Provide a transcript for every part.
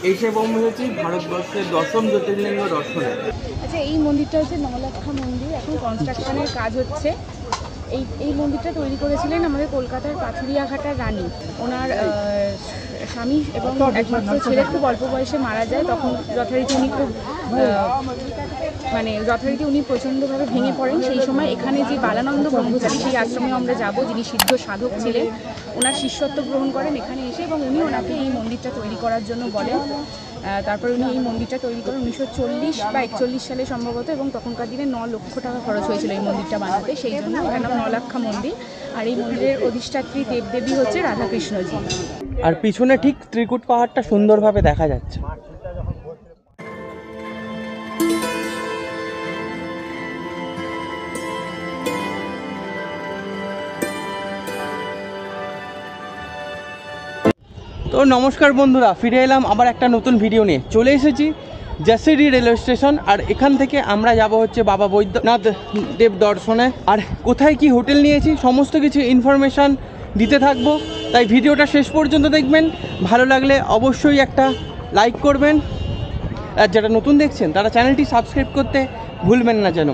এসে পৌঁছেছি ভারতবর্ষের 10ম জ্যোতির্লিঙ্গ দর্শনে। আচ্ছা, এই মন্দিরটা হচ্ছে নবলক্ষা মন্দির, এখন কনস্ট্রাকশনের কাজ হচ্ছে। এই মন্দিরটা তৈরি করেছিলেন আমাদের কলকাতার পাথুরিয়াঘাটার রানী। ওনার স্বামী এবং একমাত্র ছেলে খুব অল্প বয়সে মারা যায়। তখন যথারীতি উনি প্রচণ্ডভাবে ভেঙে পড়েন। সেই সময় এখানে যে বালানন্দ ব্রহ্মচারী, সেই আশ্রমে আমরা যাব, যিনি সিদ্ধ সাধক ছিলেন, ওনার শিষ্যত্ব গ্রহণ করেন এখানে এসে, এবং উনি ওনাকে এই মন্দিরটা তৈরি করার জন্য বলেন। তারপর উনি এই মন্দিরটা তৈরি করেন 1940 বা 41 সালে সম্ভবত, এবং তখনকার দিনে 9 লক্ষ টাকা খরচ হয়েছিল এই মন্দিরটা বানাতে। সেই জন্য এখানে নবলক্ষা মন্দির। আর এই মন্দিরের অধিষ্ঠাত্রী দেবদেবী হচ্ছে রাধাকৃষ্ণজি। আর পিছনে ঠিক ত্রিকুট পাহাড়টা সুন্দরভাবে দেখা যাচ্ছে। তো নমস্কার বন্ধুরা, ফিরে এলাম আবার একটা নতুন ভিডিও নিয়ে। চলে এসেছি জাসিডি রেলওয়ে স্টেশন, আর এখান থেকে আমরা যাব হচ্ছে বাবা বৈদ্যনাথ দেব দর্শনে। আর কোথায় কি হোটেল নিয়েছি সমস্ত কিছু ইনফরমেশান দিতে থাকবো, তাই ভিডিওটা শেষ পর্যন্ত দেখবেন। ভালো লাগলে অবশ্যই একটা লাইক করবেন, আর যারা নতুন দেখছেন তারা চ্যানেলটি সাবস্ক্রাইব করতে ভুলবেন না যেন।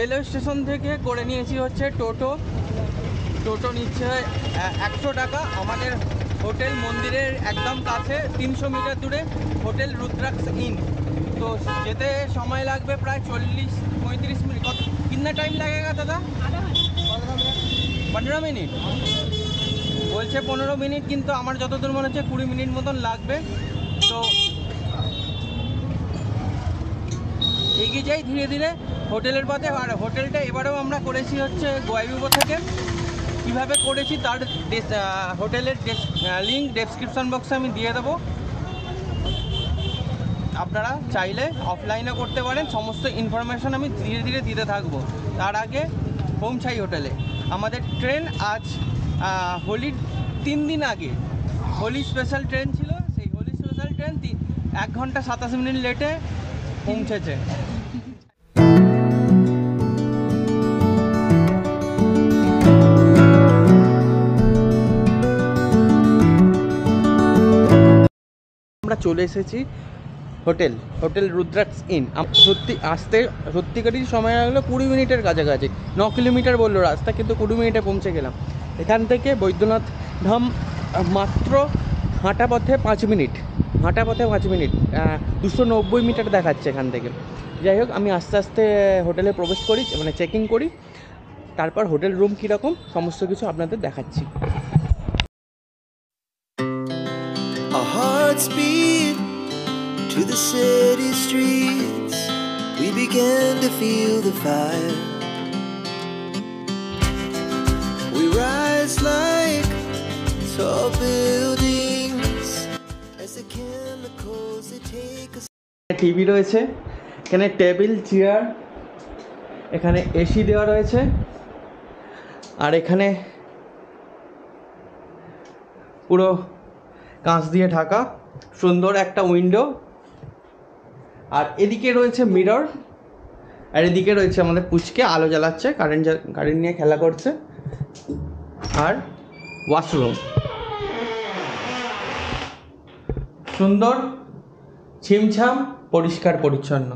রেলওয়ে স্টেশন থেকে করে নিয়েছি হচ্ছে টোটো নিচ্ছে 100 টাকা। আমাদের হোটেল মন্দিরের একদম কাছে 300 মিটার দূরে হোটেল রুদ্রাক্ষ ইন। তো যেতে সময় লাগবে প্রায় 40-35 মিনিট। কিतना টাইম লাগেगा দাদা? 15 মিনিট বলছে। 15 মিনিট, কিন্তু আমার যতদূর মনে হচ্ছে 20 মিনিট মতন লাগবে। তো এগিয়ে যাই ধীরে ধীরে হোটেলের পথে। আর হোটেলটা এবারেও আমরা করেছি হচ্ছে গোয়াইবিবো থেকে। কীভাবে করেছি তার হোটেলের লিঙ্ক ডেসক্রিপশন বক্সে আমি দিয়ে দেবো। আপনারা চাইলে অফলাইনে করতে পারেন। সমস্ত ইনফরমেশান আমি ধীরে ধীরে দিতে থাকবো। তার আগে পৌঁছাই হোটেলে। আমাদের ট্রেন আজ হোলির 3 দিন আগে হোলি স্পেশাল ট্রেন ছিল। সেই হোলি স্পেশাল ট্রেন 1 ঘন্টা 27 মিনিট লেটে পৌঁছেছে। আমরা চলে এসেছি হোটেল রুদ্রাক্ষ ইন। সত্যিকারই সময় লাগলো 20 মিনিটের কাছাকাছি। 9 কিলোমিটার বললো রাস্তা, কিন্তু 20 মিনিটে পৌঁছে গেলাম। এখান থেকে বৈদ্যনাথ ধাম মাত্র হাঁটা পথে 5 মিনিট। 290 মিটার দেখাচ্ছে এখান থেকে। যাই হোক, আমি আস্তে আস্তে হোটেলে প্রবেশ করি, মানে চেকিং করি। তারপর হোটেল রুম কীরকম সমস্ত কিছু আপনাদের দেখাচ্ছি। To the city streets, we began to feel the fire. We rise like tall buildings as the chemicals they take us. TV রয়েছে এখানে, টেবিল চেয়ার, এখানে এসি দেওয়া রয়েছে। আর এখানে পুরো কাঁচ দিয়ে ঢাকা, সুন্দর একটা উইন্ডো। আর এদিকে রয়েছে মিরর, আর এদিকে রয়েছে আমাদের পুচকে আলো জ্বালাচ্ছে, কারেন্ট নিয়ে খেলা করছে। আর ওয়াশরুম সুন্দর, ছিমছাম, পরিষ্কার পরিচ্ছন্ন।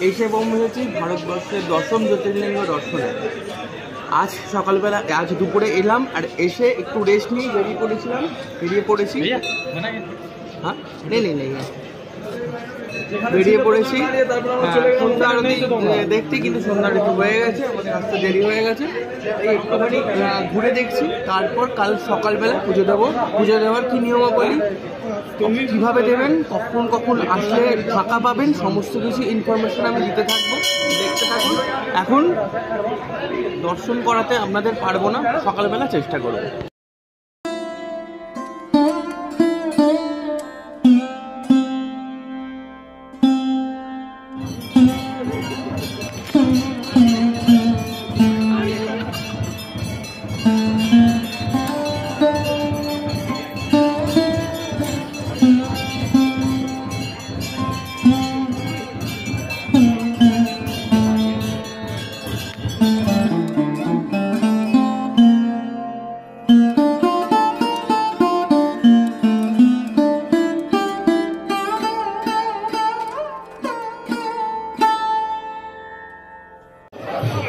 এসে পৌঁছেছি ভারতবর্ষের 10ম জ্যোতির্লিঙ্গ দর্শনে। আজ সকালবেলা, আজ দুপুরে এলাম, আর এসে একটু রেস্ট নিয়ে বেরিয়ে পড়েছি। হ্যাঁ, নেই বেরিয়ে পড়েছি সন্ধ্যা আরতি দেখতে, কিন্তু সন্ধ্যা আরতি হয়ে গেছে, আমাদের আসতে দেরি হয়ে গেছে। এই একটুখানি ঘুরে দেখছি, তারপর কাল সকালবেলা পুজো দেবো। পুজো দেওয়ার কি নিয়মাবলী, কীভাবে দেবেন, কখন কখন আসলে ফাঁকা পাবেন, সমস্ত কিছু ইনফরমেশন আমি দিতে থাকবো, দেখতে থাকুন। এখন দর্শন করাতে আপনাদের পারবো না, সকালবেলা চেষ্টা করবো।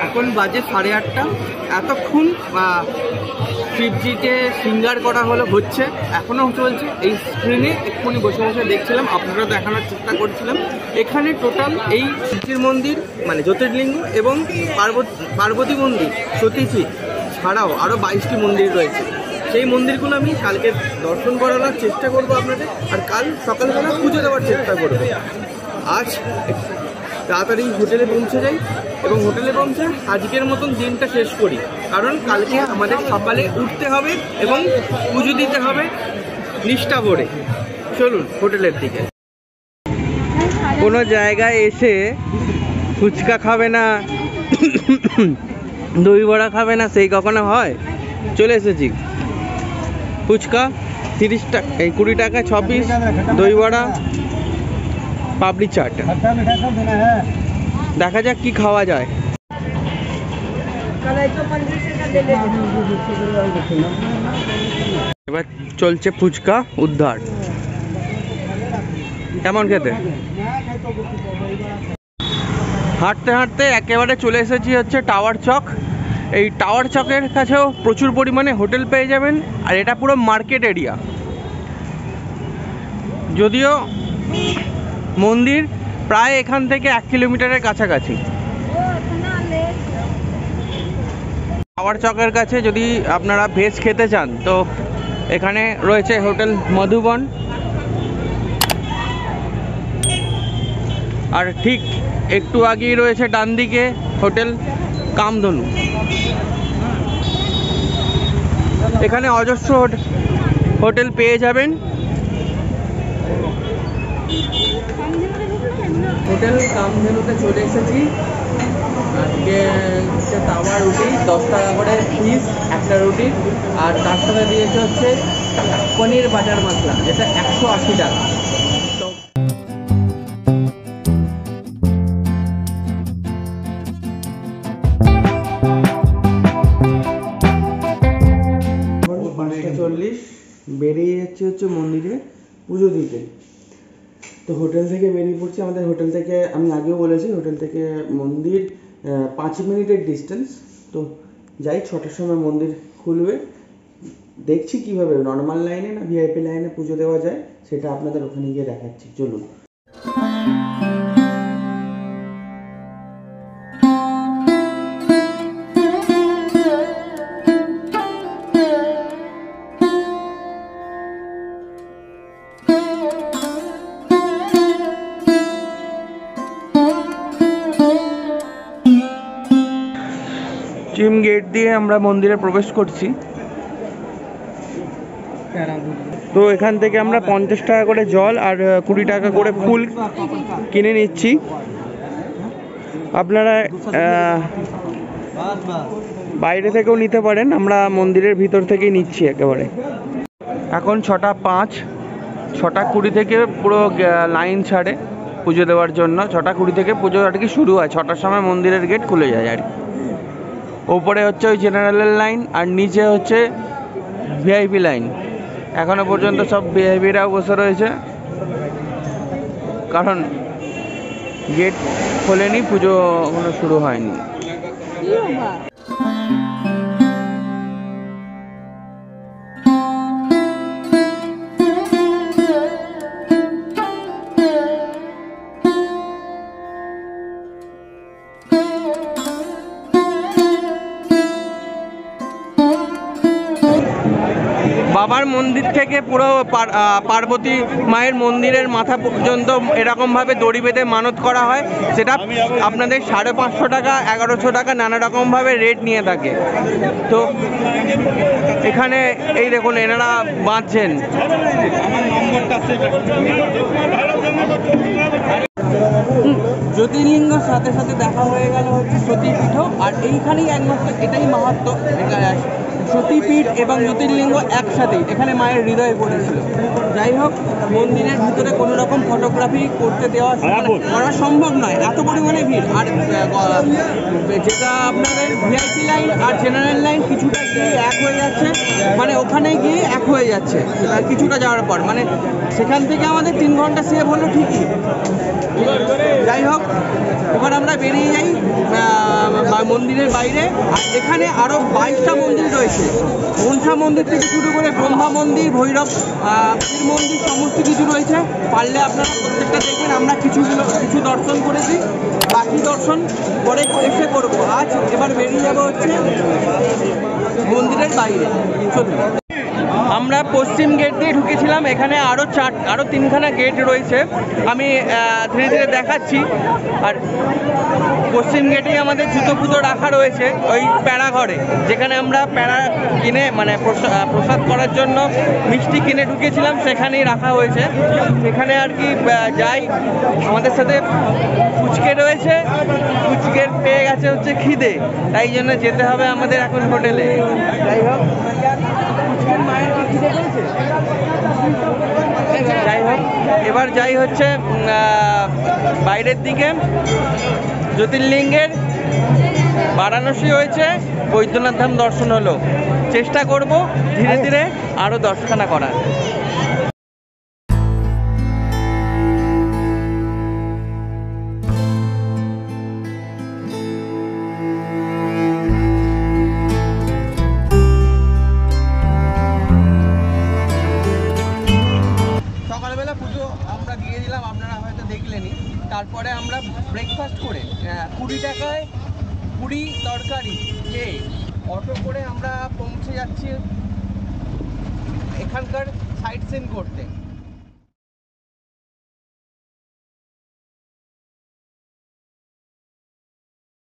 এখন বাজে 8:30। এতক্ষণ শিবজিকে সিঙ্গার করা হচ্ছে, এখনও চলছে। এই স্ক্রিনে এক্ষুনি বসে বসে দেখছিলাম, আপনারা দেখানোর চেষ্টা করছিলাম। এখানে টোটাল এই শিবজির মন্দির মানে জ্যোতির্লিঙ্গ এবং পার্বতী মন্দির, সতীপীঠ ছাড়াও আরও 22টি মন্দির রয়েছে। সেই মন্দিরগুলো আমি কালকে দর্শন করানোর চেষ্টা করব আপনাদের, আর কাল সকালবেলা পুজো দেওয়ার চেষ্টা করব। আজ তাড়াতাড়ি হোটেলে পৌঁছে যাই এবং হোটেলে পৌঁছে আজকের মতন দিনটা শেষ করি, কারণ কালকে আমাদের সকালে উঠতে হবে এবং পুজো দিতে হবে নিষ্ঠা ভরে। চলুন হোটেলের দিকে। কোনো জায়গায় এসে ফুচকা খাবে না, দই বড়া খাবে না, সেই কখনো হয়? চলে এসেছি। ফুচকা 30 টাকা, 20 টাকা 6 পিস, দই বড়া, পাপড়ি চাট। দেখা যাক কি খাওয়া যায়। এবার চলছে ফুচকা উদ্ধার। কেমন খেতে? হাঁটতে হাঁটতে একেবারে চলে এসেছি হচ্ছে টাওয়ার চক। এই টাওয়ার চকের কাছেও প্রচুর পরিমাণে হোটেল পেয়ে যাবেন, আর এটা পুরো মার্কেট এরিয়া। যদিও মন্দির প্রায় এখান থেকে 1 কিলোমিটারের কাছাকাছি। টাওয়ার চকের কাছে যদি আপনারা ভেজ খেতে চান তো এখানে রয়েছে হোটেল মধুবন, আর ঠিক একটু আগেই রয়েছে ডান দিকে হোটেল কামধনু। এখানে অজস্র হোটেল পেয়ে যাবেন। হোটেল কামধেনুতে চলে এসেছি। আজকে হচ্ছে তাওয়া রুটি 10 টাকা করে পিস একটা রুটি, আর তার সাথে দিয়েছে হচ্ছে পনির বাটার মশলা, যেটা 180 টাকা। তো 5:40 বেরিয়ে যাচ্ছে হচ্ছে মন্দিরে পুজো দিতে। তো হোটেল থেকে বেরিয়ে পড়ছি। আমাদের হোটেল থেকে, আমি আগেও বলেছি, হোটেল থেকে মন্দির 5 মিনিটের ডিস্টেন্স। তো যাই, 6টার সময় মন্দির খুলবে। দেখছি কিভাবে নর্মাল লাইনে না ভিআইপি লাইনে পুজো দেওয়া যায়, সেটা আপনাদের ওখানে গিয়ে দেখাচ্ছি। চলুন। চিম গেট দিয়ে আমরা মন্দিরে প্রবেশ করছি। তো এখান থেকে আমরা 50 টাকা করে জল আর 20 টাকা করে ফুল কিনে নিচ্ছি। আপনারা বাইরে থেকেও নিতে পারেন, আমরা মন্দিরের ভিতর থেকেই নিচ্ছি একেবারে। এখন 6:05, 6:20 থেকে পুরো লাইন ছাড়ে পুজো দেওয়ার জন্য। 6:20 থেকে পুজো আর কি শুরু হয়, 6টার সময় মন্দিরের গেট খুলে যায় আর কি। ওপরে হচ্ছে ওই জেনারেলের লাইন, আর নিচে হচ্ছে ভিআইপি লাইন। এখনো পর্যন্ত সব ভিআইপিরাও বসে রয়েছে, কারণ গেট খোলেনি, পুজো এখনো শুরু হয়নি। বাবার মন্দির থেকে পুরো পার্বতী মায়ের মন্দিরের মাথা পর্যন্ত এরকমভাবে দড়ি বেঁধে মানত করা হয়, সেটা আপনাদের 550 টাকা, 1100 টাকা নানা রকমভাবে রেট নিয়ে থাকে। তো এখানে এই দেখুন এনারা বাঁধছেন। জ্যোতির্লিঙ্গর সাথে সাথে দেখা হয়ে গেল হচ্ছে সতীপীঠও, আর এইখানেই একমাত্র এটাই মাহাত্ম্য, সতীপীঠ এবং জ্যোতির্লিঙ্গ একসাথেই এখানে মায়ের হৃদয়ে পড়েছিল। যাই হোক, মন্দিরের ভিতরে কোনো রকম ফটোগ্রাফি করতে করা সম্ভব নয়, এত পরিমাণে ভিড়। আর যেটা আপনাদের ভিআইপি লাইন আর জেনারেল লাইন কিছুটা গিয়ে এক হয়ে যাচ্ছে, মানে ওখানে গিয়ে এক হয়ে যাচ্ছে কিছুটা যাওয়ার পর, মানে সেখান থেকে আমাদের 3 ঘন্টা সেভ হলো ঠিকই। যাই হোক, এবার আমরা বেরিয়ে যাই মন্দিরের বাইরে। আর এখানে আরও 22টা মন্দির রয়েছে, মনসা মন্দির থেকে শুরু করে ব্রহ্মা মন্দির, ভৈরব মন্দির, সমস্ত কিছু রয়েছে। পারলে আপনারা প্রত্যেকটা দেখবেন। আমরা কিছু দর্শন করেছি, বাকি দর্শন পরে এসে করবো। আজ এবার বেরিয়ে যাবো হচ্ছে মন্দিরের বাইরে। চলুন। আমরা পশ্চিম গেট দিয়ে ঢুকেছিলাম, এখানে আরও 3খানা গেট রয়েছে, আমি ধীরে ধীরে দেখাচ্ছি। আর পশ্চিম গেটেই আমাদের জুতো ফুতো রাখা রয়েছে ওই প্যাড়া ঘরে, যেখানে আমরা প্যাড়া কিনে মানে প্রসাদ করার জন্য মিষ্টি কিনে ঢুকেছিলাম, সেখানেই রাখা হয়েছে। সেখানে আর কি যাই, আমাদের সাথে ফুচকে রয়েছে, ফুচকের পেয়ে গেছে হচ্ছে খিদে, তাই জন্য যেতে হবে আমাদের এখন হোটেলে। যাই হোক, মায়ের কি খিদে পেয়েছে? যাই হোক, এবার যাই হচ্ছে বাইরের দিকে। জ্যোতির্লিঙ্গের বারাণসী হয়েছে, বৈদ্যনাথ ধাম দর্শন হলো। চেষ্টা করব ধীরে ধীরে আরও 10খানা করার। সকালবেলা পুজো আমরা দিয়ে দিলাম, আপনারা হয়তো দেখলেনই। তারপরে আমরা ব্রেকফাস্ট করে 20 টাকায় পুরি তরকারি খেয়ে অটো করে আমরা পৌঁছে যাচ্ছি এখানকার সাইট সিন করতে।